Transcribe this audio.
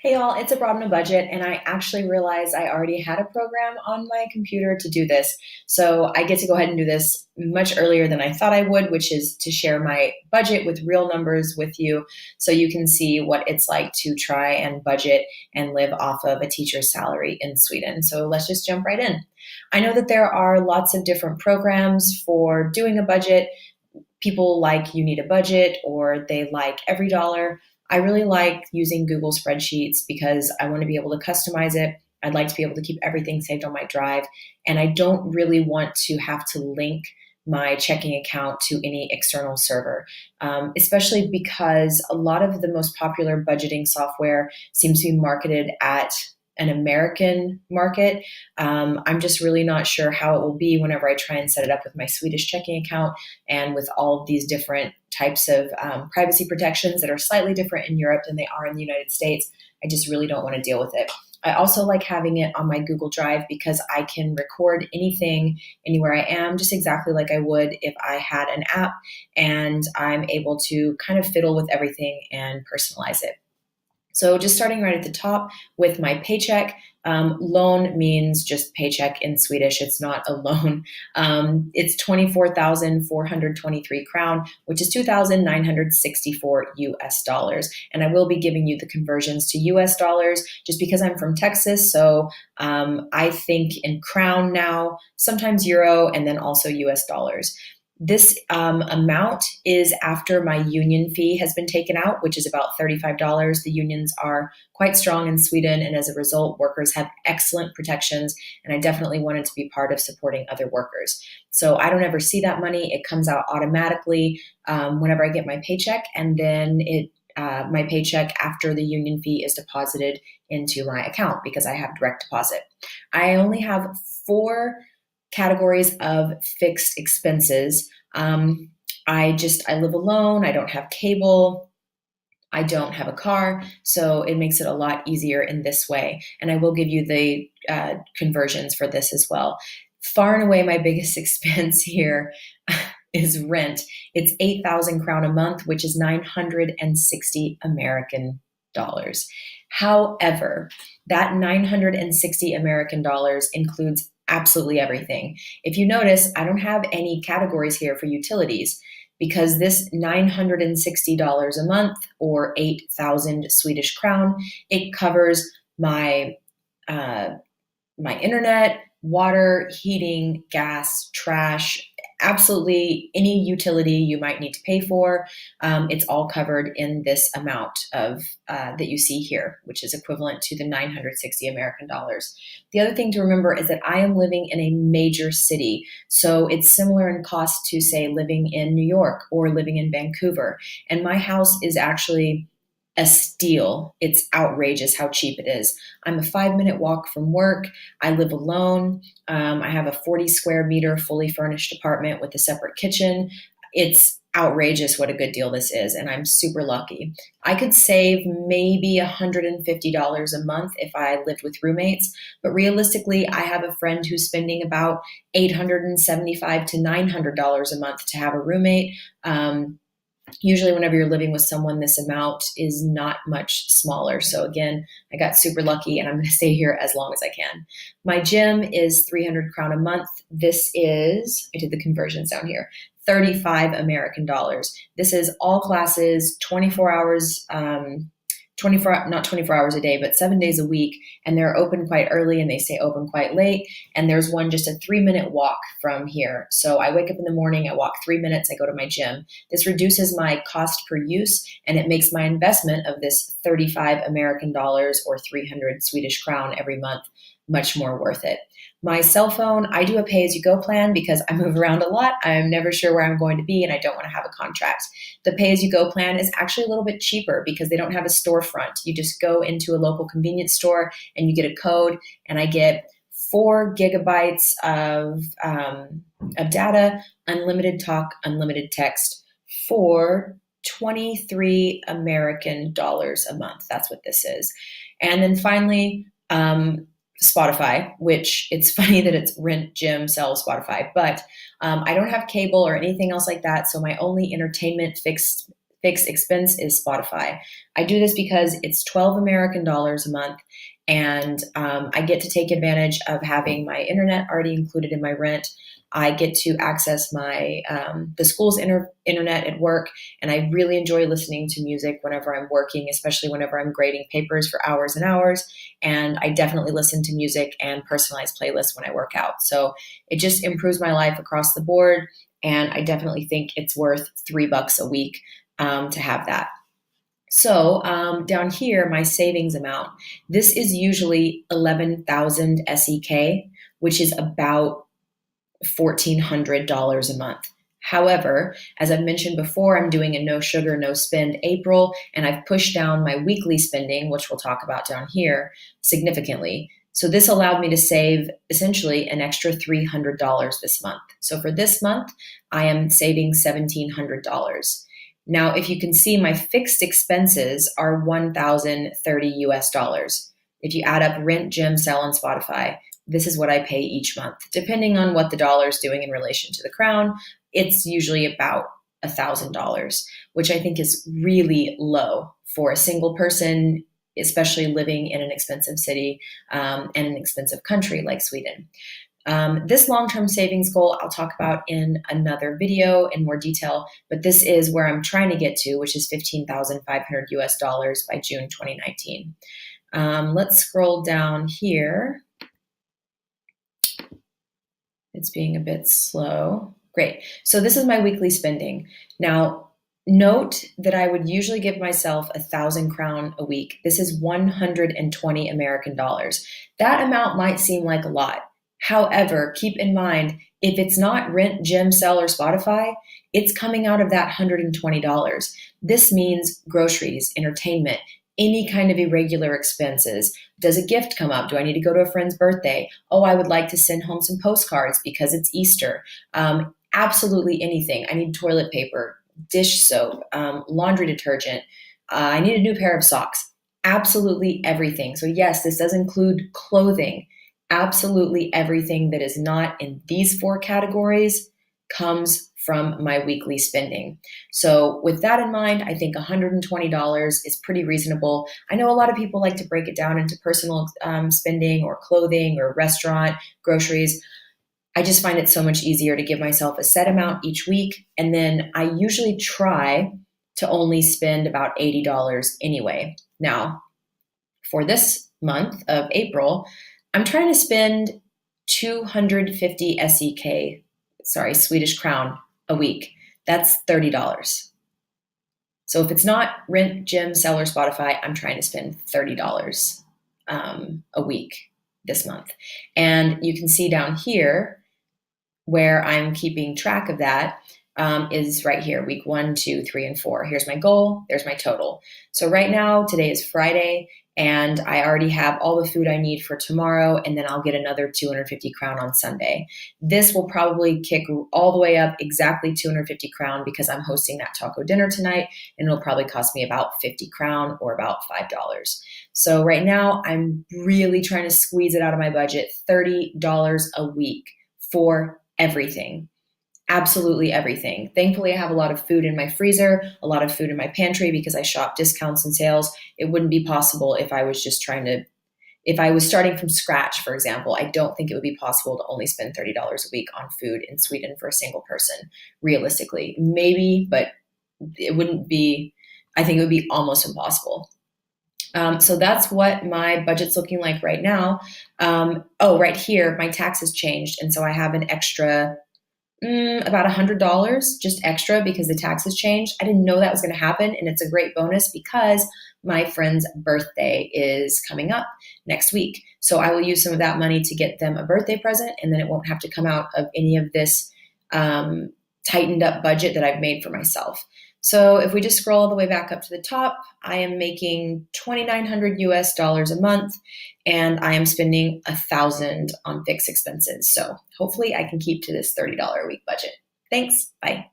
Hey y'all, it's a problem to budget, and I actually realized I already had a program on my computer to do this. So I get to go ahead and do this much earlier than I thought I would, which is to share my budget with real numbers with you so you can see what it's like to try and budget and live off of a teacher's salary in Sweden. So let's just jump right in. I know that there are lots of different programs for doing a budget. People like You Need a Budget or they like Every Dollar. I really like using Google spreadsheets because I want to be able to customize it. I'd like to be able to keep everything saved on my drive. And I don't really want to have to link my checking account to any external server, especially because a lot of the most popular budgeting software seems to be marketed at an American market. I'm just really not sure how it will be whenever I try and set it up with my Swedish checking account and with all of these different types of privacy protections that are slightly different in Europe than they are in the United States. I just really don't want to deal with it. I also like having it on my Google Drive because I can record anything anywhere I am, just exactly like I would if I had an app, and I'm able to kind of fiddle with everything and personalize it. So just starting right at the top with my paycheck. Loan means just paycheck in Swedish. It's not a loan. It's 24,423 crown, which is 2,964 US dollars. And I will be giving you the conversions to US dollars just because I'm from Texas. So I think in crown now, sometimes euro, and then also US dollars. This amount is after my union fee has been taken out, which is about $35. The unions are quite strong in Sweden, and as a result, workers have excellent protections, and I definitely wanted to be part of supporting other workers. So I don't ever see that money. It comes out automatically whenever I get my paycheck, and then my paycheck after the union fee is deposited into my account because I have direct deposit. I only have four categories of fixed expenses. I live alone. I don't have cable. I don't have a car, so it makes it a lot easier in this way. And I will give you the conversions for this as well. Far and away, my biggest expense here is rent. It's 8,000 crown a month, which is 960 American dollars. However, that 960 American dollars includes absolutely everything. If you notice, I don't have any categories here for utilities because this $960 a month or 8,000 Swedish crown, it covers my my internet, water, heating, gas, trash, absolutely any utility you might need to pay for. It's all covered in this amount of that you see here, which is equivalent to the 960 American dollars. The other thing to remember is that I am living in a major city, so it's similar in cost to, say, living in New York or living in Vancouver. And my house is actually a steal. It's outrageous how cheap it is. I'm a 5-minute walk from work. I live alone. I have a 40 square meter fully furnished apartment with a separate kitchen. It's outrageous what a good deal this is, and I'm super lucky. I could save maybe $150 a month if I lived with roommates, but realistically, I have a friend who's spending about $875 to $900 a month to have a roommate. Usually whenever you're living with someone, this amount is not much smaller. So again, I got super lucky and I'm going to stay here as long as I can. My gym is 300 crown a month. This is, I did the conversions down here, 35 American dollars. This is all classes, 24 hours, 24, not 24 hours a day, but 7 days a week. And they're open quite early and they stay open quite late. And there's one just a 3-minute walk from here. So I wake up in the morning, I walk 3 minutes, I go to my gym. This reduces my cost per use and it makes my investment of this 35 American dollars or 300 Swedish crown every month much more worth it. My cell phone, I do a pay-as-you-go plan because I move around a lot. I'm never sure where I'm going to be and I don't want to have a contract. The pay-as-you-go plan is actually a little bit cheaper because they don't have a storefront. You just go into a local convenience store and you get a code, and I get 4 gigabytes of data, unlimited talk, unlimited text for 23 American dollars a month. That's what this is. And then finally, Spotify, which it's funny that it's rent, gym, sell, Spotify, but I don't have cable or anything else like that. So my only entertainment fixed fixed expense is Spotify. I do this because it's 12 American dollars a month, and I get to take advantage of having my internet already included in my rent. I get to access my the school's internet at work, and I really enjoy listening to music whenever I'm working, especially whenever I'm grading papers for hours and hours. And I definitely listen to music and personalized playlists when I work out. So it just improves my life across the board, and I definitely think it's worth $3 a week to have that. So down here, my savings amount. This is usually 11,000 SEK, which is about $1,400 a month. However, as I've mentioned before, I'm doing a no sugar, no spend April, and I've pushed down my weekly spending, which we'll talk about down here, significantly. So this allowed me to save essentially an extra $300 this month. So for this month, I am saving $1,700. Now, if you can see, my fixed expenses are 1,030 US dollars. If you add up rent, gym, cell, and Spotify, this is what I pay each month. Depending on what the dollar is doing in relation to the crown, it's usually about $1,000, which I think is really low for a single person, especially living in an expensive city and an expensive country like Sweden. This long-term savings goal I'll talk about in another video in more detail, but this is where I'm trying to get to, which is 15,500 US dollars by June 2019. Let's scroll down here. It's being a bit slow. Great. So this is my weekly spending. Now, note that I would usually give myself 1,000 crown a week. This is 120 American dollars. That amount might seem like a lot. However, keep in mind, if it's not rent, gym, cell, or Spotify, it's coming out of that $120. This means groceries, entertainment, any kind of irregular expenses. Does a gift come up? Do I need to go to a friend's birthday? Oh, I would like to send home some postcards because it's Easter. Absolutely anything. I need toilet paper, dish soap, laundry detergent. I need a new pair of socks. Absolutely everything. So yes, this does include clothing. Absolutely everything that is not in these 4 categories comes from my weekly spending. So with that in mind, I think $120 is pretty reasonable. I know a lot of people like to break it down into personal spending or clothing or restaurant, groceries. I just find it so much easier to give myself a set amount each week. And then I usually try to only spend about $80 anyway. Now, for this month of April, I'm trying to spend 250 SEK, Swedish crown a week. That's $30. So if it's not rent, gym, cell, or Spotify, I'm trying to spend $30 a week this month. And you can see down here where I'm keeping track of that is right here, week 1, 2, 3, and 4. Here's my goal. There's my total. So right now, today is Friday, and I already have all the food I need for tomorrow, and then I'll get another 250 crown on Sunday. This will probably kick all the way up exactly 250 crown because I'm hosting that taco dinner tonight, and it'll probably cost me about 50 crown or about $5. So right now, I'm really trying to squeeze it out of my budget, $30 a week for everything. Absolutely everything. Thankfully, I have a lot of food in my freezer, a lot of food in my pantry because I shop discounts and sales. It wouldn't be possible if I was just if I was starting from scratch, for example. I don't think it would be possible to only spend $30 a week on food in Sweden for a single person, realistically. Maybe, but it wouldn't be, I think it would be almost impossible. So that's what my budget's looking like right now. Right here, my taxes changed. And so I have an extra about $100 just extra because the taxes changed. I didn't know that was going to happen. And it's a great bonus because my friend's birthday is coming up next week. So I will use some of that money to get them a birthday present. And then it won't have to come out of any of this tightened up budget that I've made for myself. So if we just scroll all the way back up to the top, I am making 2,900 US dollars a month, and I am spending 1,000 on fixed expenses. So hopefully I can keep to this $30 a week budget. Thanks. Bye.